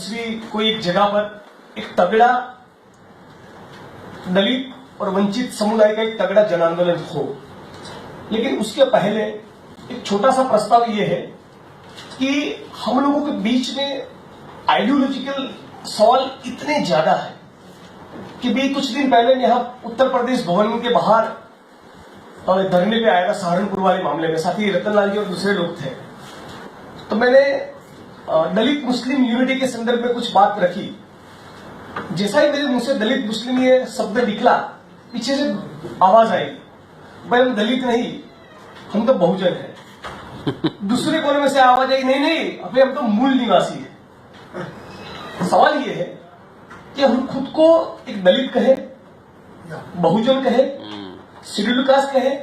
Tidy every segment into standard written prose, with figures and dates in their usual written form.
दूसरी कोई एक जगह पर एक तगड़ा दलित और वंचित समुदाय का एक तगड़ा जन आंदोलन हो, लेकिन उसके पहले एक छोटा सा प्रस्ताव ये है कि हम लोगों के बीच में आइडियोलॉजिकल सवाल इतने ज्यादा है कि भी कुछ दिन पहले यहाँ उत्तर प्रदेश भवन के बाहर धरने पे आया था सहारनपुर वाले मामले में, साथ ही रतनलाल जी और दूसरे लोग थे। तो मैंने दलित मुस्लिम यूनिटी के संदर्भ में कुछ बात रखी। जैसा ही मेरे मुंह से दलित मुस्लिम ये शब्द निकला, पीछे से आवाज आई, भाई हम दलित नहीं, हम तो बहुजन है। दूसरे कोने में से आवाज आई, नहीं नहीं अभी हम तो मूल निवासी है। सवाल ये है कि हम खुद को एक दलित कहे, बहुजन कहे, शेड्यूल कास्ट कहे,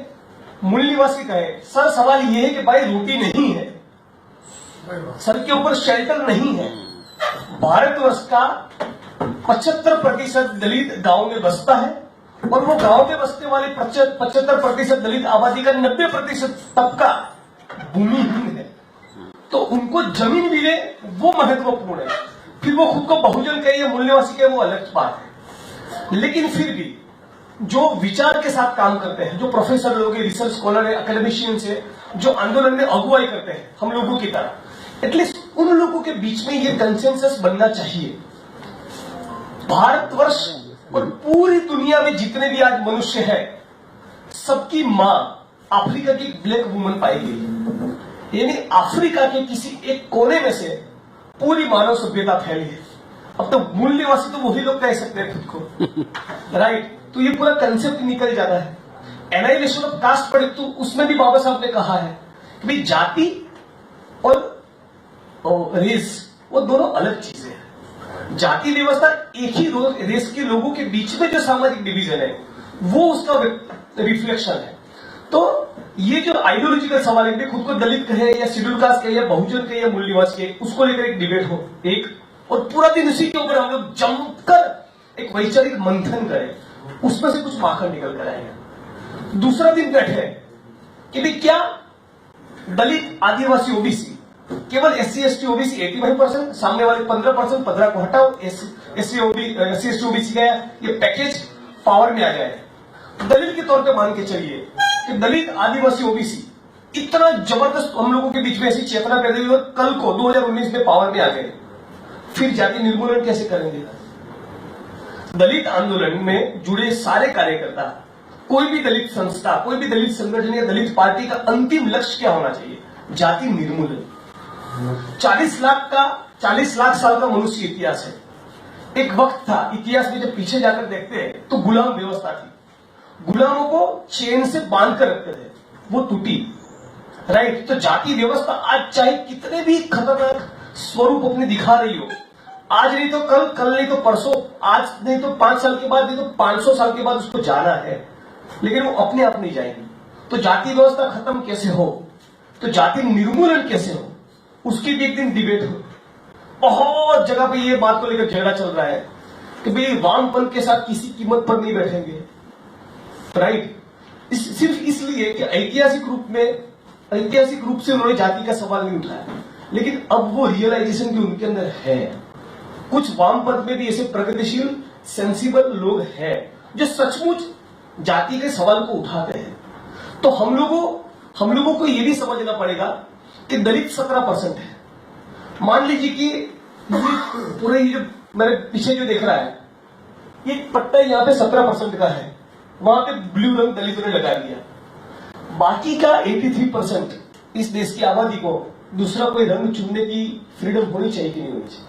मूल निवासी कहे। सर सवाल ये है कि भाई रोटी नहीं है, सर के ऊपर शेल्टर नहीं है। भारतवर्ष का 75% दलित गांव में बसता है और वो गांव में बसने वाले 75% दलित आबादी का 90% तबका भूमिहीन है। तो उनको जमीन मिले वो महत्वपूर्ण है। फिर वो खुद को बहुजन कहे या मूल निवासी कहे वो अलग बात है। लेकिन फिर भी जो विचार के साथ काम करते हैं, जो प्रोफेसर लोग हैं, रिसर्च स्कॉलर है, एकेडमिशियंस है, जो आंदोलन में अगुवाई करते हैं हम लोगों की तरह, एटलीस्ट उन लोगों के बीच में ये कंसेंसस बनना चाहिए। भारतवर्ष और पूरी दुनिया में जितने भी आज मनुष्य हैं, सबकी मां अफ्रीका की ब्लैक वुमन पाई गई, यानी अफ्रीका के किसी एक कोने में से पूरी मानव सभ्यता फैली है। अब तो मूल निवासी तो वही लोग कह सकते हैं खुद को, राइट? तो ये पूरा कंसेप्ट निकल जाता है। एनाइलेशन ऑफ कास्ट पढ़े तो उसमें भी बाबा साहब ने कहा है कि भाई जाति और रेस वो दोनों अलग चीजें हैं। जाति व्यवस्था एक ही रेस के लोगों के बीच में जो सामाजिक डिवीजन है वो उसका रिफ्लेक्शन है। तो ये जो आइडियोलॉजिकल सवाल है, खुद को दलित कहे या शेड्यूल कास्ट कहे या बहुजन कहे या मूल निवासी कहे, उसको लेकर एक डिबेट हो एक, और पूरा दिन उसी के ऊपर हम लोग जमकर एक वैचारिक मंथन करें, उसमें से कुछ माखन निकल कर आएगा। दूसरा दिन बैठे कि भाई क्या दलित, आदिवासी, ओबीसी, केवल SC ST OBC 85%, सामने वाले 15%, 15 को हटाओ, SC ST OBC का ये पैकेज पावर में आ जाए। दलित के तौर पे मान के चलिए कि दलित, आदिवासी, ओबीसी इतना जबरदस्त हम लोगों के बीच में ऐसी चेतना पैदा हुई और कल को 2019 में पावर में आ गए, फिर जाति निर्मूलन कैसे करेंगे? दलित आंदोलन में जुड़े सारे कार्यकर्ता, कोई भी दलित संस्था, कोई भी दलित संगठन या दलित पार्टी का अंतिम लक्ष्य क्या होना चाहिए? जाति निर्मूलन। 40 लाख साल का मनुष्य इतिहास है। एक वक्त था इतिहास में, जब पीछे जाकर देखते हैं तो गुलाम व्यवस्था थी, गुलामों को चेन से बांध कर रखते थे, वो टूटी, राइट? तो जाति व्यवस्था आज चाहे कितने भी खतरनाक स्वरूप अपने दिखा रही हो, आज नहीं तो कल, कल नहीं तो परसों, आज नहीं तो 5 साल के बाद, नहीं तो 500 साल के बाद उसको जाना है, लेकिन वो अपने आप नहीं जाएगी। तो जाति व्यवस्था खत्म कैसे हो, तो जाति निर्मूलन कैसे हो, उसकी भी एक दिन डिबेट हो। बहुत जगह पे ये बात को लेकर झगड़ा चल रहा है कि भाई वामपंथ के साथ किसी कीमत पर नहीं बैठेंगे, राइट? सिर्फ इसलिए कि ऐतिहासिक रूप से उन्होंने जाति का सवाल नहीं उठाया, लेकिन अब वो रियलाइजेशन भी उनके अंदर है। कुछ वामपंथ में भी ऐसे प्रगतिशील सेंसिबल लोग हैं जो सचमुच जाति के सवाल को उठाते हैं। तो हम लोगों को ये भी समझना पड़ेगा कि दलित 17% है। मान लीजिए कि पूरे ये जो मैंने पीछे जो देख रहा है, ये पट्टा यहाँ पे 17% का है, वहां पे ब्लू रंग दलितों ने लगा दिया। बाकी का 83% इस देश की आबादी को दूसरा कोई रंग चुनने की फ्रीडम होनी चाहिए कि नहीं होनी चाहिए?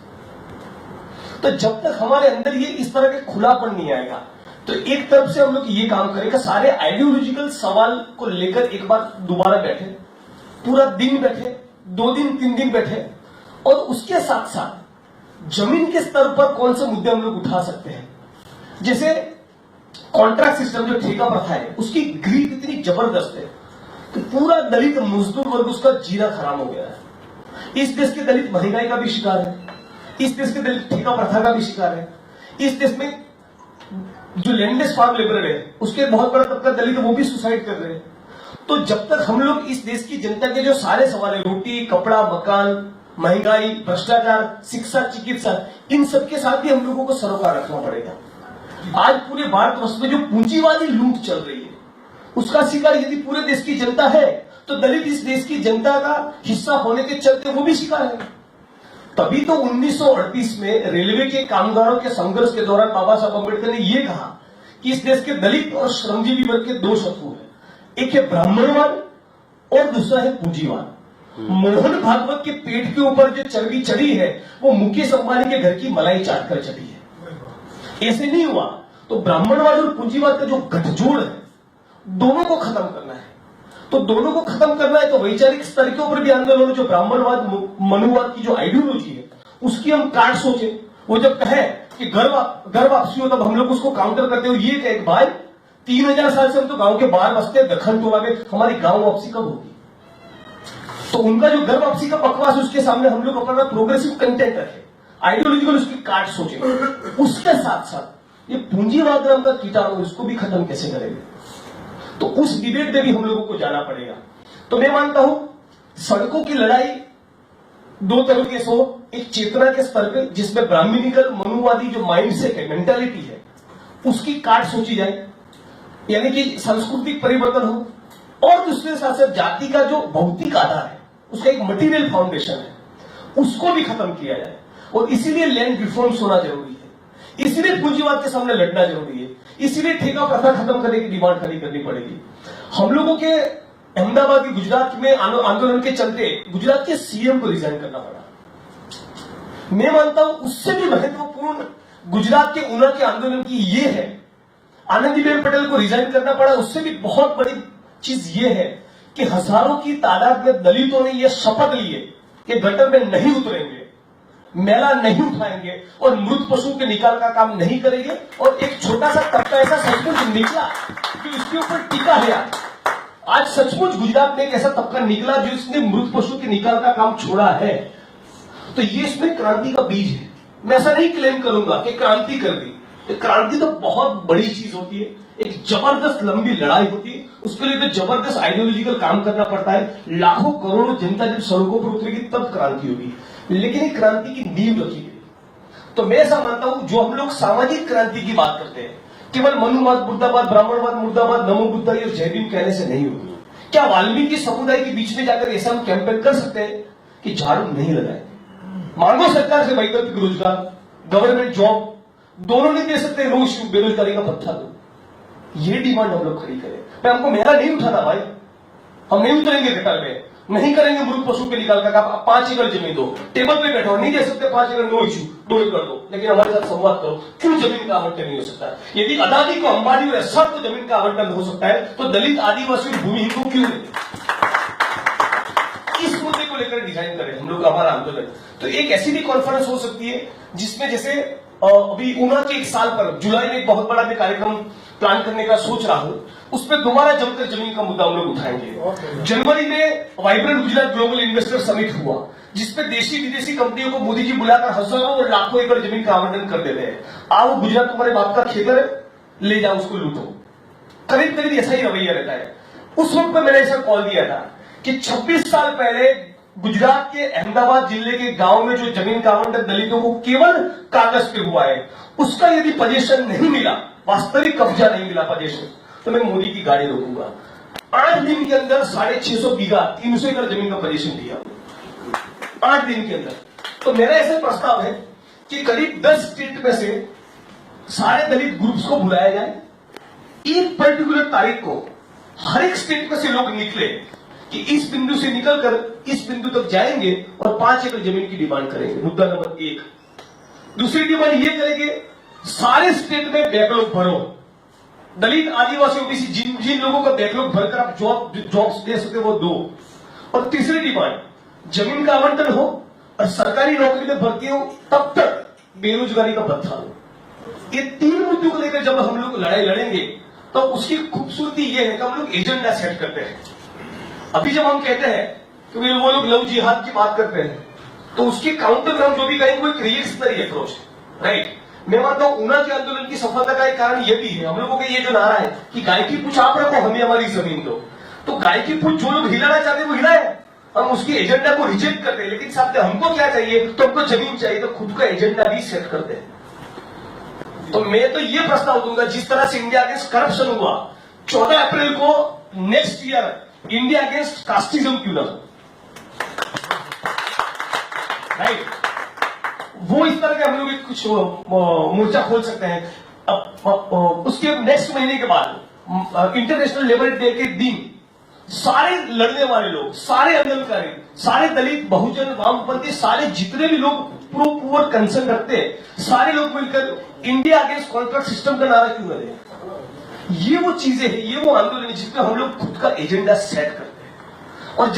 तो जब तक हमारे अंदर ये इस तरह के खुलापन नहीं आएगा, तो एक तरफ से हम लोग ये काम करें कि सारे आइडियोलॉजिकल सवाल को लेकर एक बार दोबारा बैठे, पूरा दिन बैठे, 2 दिन 3 दिन बैठे, और उसके साथ साथ जमीन के स्तर पर कौन से मुद्दे हम लोग उठा सकते हैं। जैसे कॉन्ट्रैक्ट सिस्टम, जो ठेका प्रथा है, उसकी ग्रीड इतनी जबरदस्त है कि पूरा दलित मजदूर वर्ग उसका जीना खराब हो गया है। इस देश के दलित महंगाई का भी शिकार है, इस देश के दलित ठेका प्रथा का भी शिकार है। इस देश में जो लैंडलेस फार्म लेबर है, उसके बहुत बड़ा तबका दलित, वो भी सुसाइड कर रहे हैं। तो जब तक हम लोग इस देश की जनता के जो सारे सवाल है, रोटी, कपड़ा, मकान, महंगाई, भ्रष्टाचार, शिक्षा, चिकित्सा, इन सबके साथ भी हम लोगों को सरोकार रखना पड़ेगा। आज पूरे भारतवर्ष में जो पूंजीवादी लूट चल रही है उसका शिकार यदि पूरे देश की जनता है तो दलित इस देश की जनता का हिस्सा होने के चलते वो भी शिकार है। तभी तो 1938 में रेलवे के कामगारों के संघर्ष के दौरान बाबा साहब अम्बेडकर ने यह कहा कि इस देश के दलित और श्रमजीवी वर्ग के दो शत्रु हैं, एक है ब्राह्मणवाद और दूसरा है पूंजीवाद। मोहन भागवत के पेट के ऊपर जो चर्बी चढ़ी है वो मुकेश अंबानी के घर की मलाई चाट कर चढ़ी है। ऐसे नहीं हुआ तो ब्राह्मणवाद और पूंजीवाद का जो गठजोड़ है दोनों को खत्म करना है। तो दोनों को खत्म करना है तो वैचारिक स्तर के ऊपर भी आंदोलन, जो ब्राह्मणवाद मनुवाद की जो आइडियोलॉजी है उसकी हम काट सोचे। वो जब कहे कि घर वापसी हो तब हम लोग उसको काउंटर करते हो ये कहे भाई 3000 साल से हम तो गांव के बाहर बसते हैं, दखन टोला में, हमारी गांव वापसी कब होगी? तो उनका जो घर वापसी का बकवास उसके सामने हम लोग अपना प्रोग्रेसिव कंटेंट रखे, आइडियोलॉजिकल उसकी काट सोचे। उसके साथ साथ ये पूंजीवाद नाम का कीटाणु इसको भी खत्म कैसे करेंगे, तो उस डिबेट में भी हम लोगों को जाना पड़ेगा। तो मैं मानता हूं सड़कों की लड़ाई दो तरीके से हो, एक चेतना के स्तर पे जिसमें ब्राह्मणिकल मनुवादी जो माइंडसेट है, मेंटालिटी है, उसकी काट सोची जाए, यानी कि सांस्कृतिक परिवर्तन हो, और दूसरे साथ साथ जाति का जो भौतिक आधार है उसका एक मटेरियल फाउंडेशन है उसको भी खत्म किया जाए। और इसीलिए लैंड रिफॉर्म्स होना जरूरी है, इसीलिए पूंजीवाद के सामने लड़ना जरूरी है, इसीलिए ठेका प्रथा खत्म करने की डिमांड खड़ी करनी पड़ेगी। हम लोगों के अहमदाबाद की गुजरात में आंदोलन के चलते गुजरात के सीएम को रिजाइन करना पड़ा। मैं मानता हूं उससे भी महत्वपूर्ण गुजरात के ऊना के आंदोलन की ये है, आनंदीबेन पटेल को रिजाइन करना पड़ा। उससे भी बहुत बड़ी चीज ये है कि हजारों की तादाद में दलितों ने यह शपथ ली है कि गटर में नहीं उतरेंगे, मैला नहीं उठाएंगे और मृत पशु के निकाल का काम नहीं करेंगे। और एक छोटा सा तबका ऐसा सचमुच निकला कि उसके ऊपर टीका है। आज सचमुच गुजरात में एक ऐसा तबका निकला जो इसने मृत पशु के निकाल का काम छोड़ा है। तो ये इसमें क्रांति का बीज है। मैं ऐसा नहीं क्लेम करूंगा कि क्रांति कर दी, क्रांति तो बहुत बड़ी चीज होती है, एक जबरदस्त लंबी लड़ाई होती है, उसके लिए तो जबरदस्त आइडियोलॉजिकल काम करना पड़ता है। लाखों करोड़ों जनता जब सड़कों पर उतरेगी तब क्रांति होगी, लेकिन एक क्रांति की नींव रखी गई। तो मैं ऐसा मानता हूं जो हम लोग सामाजिक क्रांति की बात करते हैं केवल मनुवाद मुर्दाबाद, ब्राह्मणवाद मुर्दाबाद, नमो बुद्धाई और जय भीम कहने से नहीं होगी। क्या वाल्मीकि समुदाय के बीच में जाकर ऐसा हम कैंपेन कर सकते हैं कि झाड़ू नहीं लगाए? मांगो सरकार से वैकल्पिक रोजगार, गवर्नमेंट जॉब, दोनों नहीं दे सकते, रोज बेरोजगारी का भत्ता दो, ये डिमांड हम लोग खड़ी करें। मैं हमको मेरा नहीं उठाना भाई, हम नहीं उतरेंगे गटर में, नहीं करेंगे मृत पशु के निकाल का काम। 5 एकड़ जमीन दो, टेबल पे बैठो, नहीं दे सकते 5 एकड़, नो इशू, 2 एकड़ दो, लेकिन हमारे साथ संवाद करो क्यों जमीन का आवंटन नहीं हो सकता? यदि अदानी को अंबानी और सब को जमीन का आवंटन हो सकता है तो दलित, आदिवासी और भूमिहीन को क्यों नहीं? इस मुद्दे को लेकर डिजाइन करें हम लोग हमारा आंदोलन। तो एक ऐसी भी कॉन्फ्रेंस हो सकती है जिसमें जैसे अभी ऊना के 1 साल पर जुलाई में एक बहुत बड़ा भी कार्यक्रम प्लान करने का सोच रहा हूं, उस पर दोबारा जमकर जमीन का मुद्दा हम लोग उठाएंगे। जनवरी में vibrant Gujarat global investor summit हुआ जिसपे देशी विदेशी कंपनियों को मोदी जी बुलाकर हजारों और लाखों एकड़ जमीन का आवंटन कर देते हैं। आओ गुजरात तुम्हारे बाप का खेतर है, ले जाओ उसको लूटो, करीब करीब ऐसा ही रवैया रहता है। उस वक्त पर मैंने ऐसा कॉल दिया था कि 26 साल पहले गुजरात के अहमदाबाद जिले के गांव में जो जमीन का आवंटन दलितों को केवल कागज पे हुआ है, उसका यदि पोजीशन नहीं मिला, वास्तविक कब्जा नहीं मिला पोजीशन, तो मैं मोदी की गाड़ी रोकूंगा। 8 दिन के अंदर 650 बीघा 300 एकड़ जमीन का पोजीशन दिया, 8 दिन के अंदर। तो मेरा ऐसा प्रस्ताव है कि करीब 10 स्टेट में से सारे दलित ग्रुप्स को बुलाया जाए, एक पर्टिकुलर तारीख को हर एक स्टेट में से लोग निकले कि इस बिंदु से निकलकर इस बिंदु तक जाएंगे और 5 एकड़ जमीन की डिमांड करेंगे। मुद्दा नंबर 1। दूसरी डिमांड ये करेंगे सारे स्टेट में बैकलॉग भरो, दलित, आदिवासी, ओबीसी जिन लोगों का बैकलॉग भरकर आप जॉब्स दे सकते वो दो। और तीसरी डिमांड जमीन का आवंटन हो और सरकारी नौकरी में भर्ती हो तब तक बेरोजगारी का भत्ता हो। ये 3 मुद्दों को लेकर जब हम लोग लड़ाई लड़ेंगे तो उसकी खूबसूरती ये है कि हम लोग एजेंडा सेट करते हैं। अभी जब हम कहते हैं कि वो लोग लव जिहाद की बात करते हैं तो उसके काउंटर में हम जो भी कहेंगे वो एक रिएक्शनरी अप्रोच है, राइट? मैं मानता हूं ऊना के आंदोलन की सफलता का एक कारण यह भी है, हम लोगों का ये जो नारा है कि गाय की पूछ आप रखो, हमें हमारी जमीन दो। तो गाय की पूछ जो लोग हिलाना चाहते हैं वो हिलाए, हम उसकी एजेंडा को रिजेक्ट करते हैं, लेकिन साहब हमको क्या चाहिए, तो हमको जमीन चाहिए, तो खुद का एजेंडा भी सेट करते हैं। तो मैं तो ये प्रस्ताव दूंगा, जिस तरह से इंडिया अगेंस्ट करप्शन हुआ 14 अप्रैल को, next year India against casteism क्यों ना हो, राइट? वो इस तरह के हम लोग कुछ मोर्चा खोल सकते हैं। अब उसके नेक्स्ट महीने के बाद इंटरनेशनल लेबर डे के दिन सारे लड़ने वाले लोग, सारे आंदोलनकारी, सारे दलित, बहुजन, वामपंथी, सारे जितने भी लोग प्रो पुअर कंसर्न रखते हैं, सारे लोग मिलकर इंडिया अगेंस्ट कॉन्ट्रैक्ट सिस्टम का नारा क्यों करें? ये वो चीजें हैं, ये वो आंदोलन है जिसमें हम लोग खुद का एजेंडा सेट करते हैं। और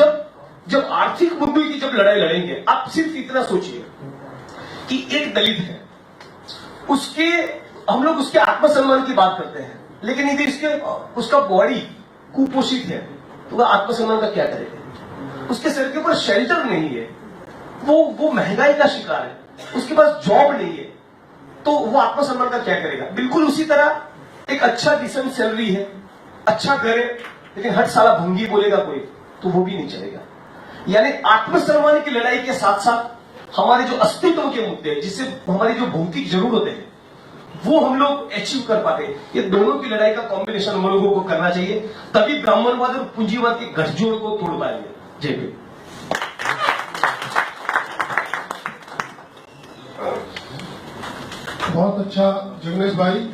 जब आर्थिक मुद्दों की जब लड़ाई लड़ेंगे, आप सिर्फ इतना सोचिए कि एक दलित है, उसके हम लोग उसके आत्मसम्मान की बात करते हैं, लेकिन यदि उसका बॉडी कुपोषित है तो वह आत्मसम्मान का क्या करेगा? उसके सिर के ऊपर शेल्टर नहीं है, वो महंगाई का शिकार है, उसके पास जॉब नहीं है, तो वो आत्मसम्मान का क्या करेगा? बिल्कुल उसी तरह एक अच्छा डिसेंट सैलरी है, अच्छा घर है, लेकिन हर साला भंगी बोलेगा कोई, तो वो भी नहीं चलेगा। यानी आत्मसम्मान की लड़ाई के साथ साथ हमारे जो अस्तित्व के मुद्दे हैं, जिससे हमारी जो भौतिक जरूरतें हैं, वो हम लोग अचीव कर पाते हैं। ये दोनों की लड़ाई का कॉम्बिनेशन हम लोगों को करना चाहिए, तभी ब्राह्मणवाद और पूंजीवाद के गठजोड़ को तोड़ पाएंगे। जय भीम। बहुत अच्छा जगनेश भाई।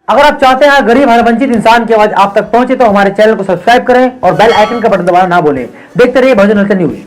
अगर आप चाहते हैं गरीब हर वंचित इंसान की आवाज आप तक पहुंचे तो हमारे चैनल को सब्सक्राइब करें और बेल आइकन का बटन दबाना ना भूलें। देखते रहिए बहुजन हलचल न्यूज।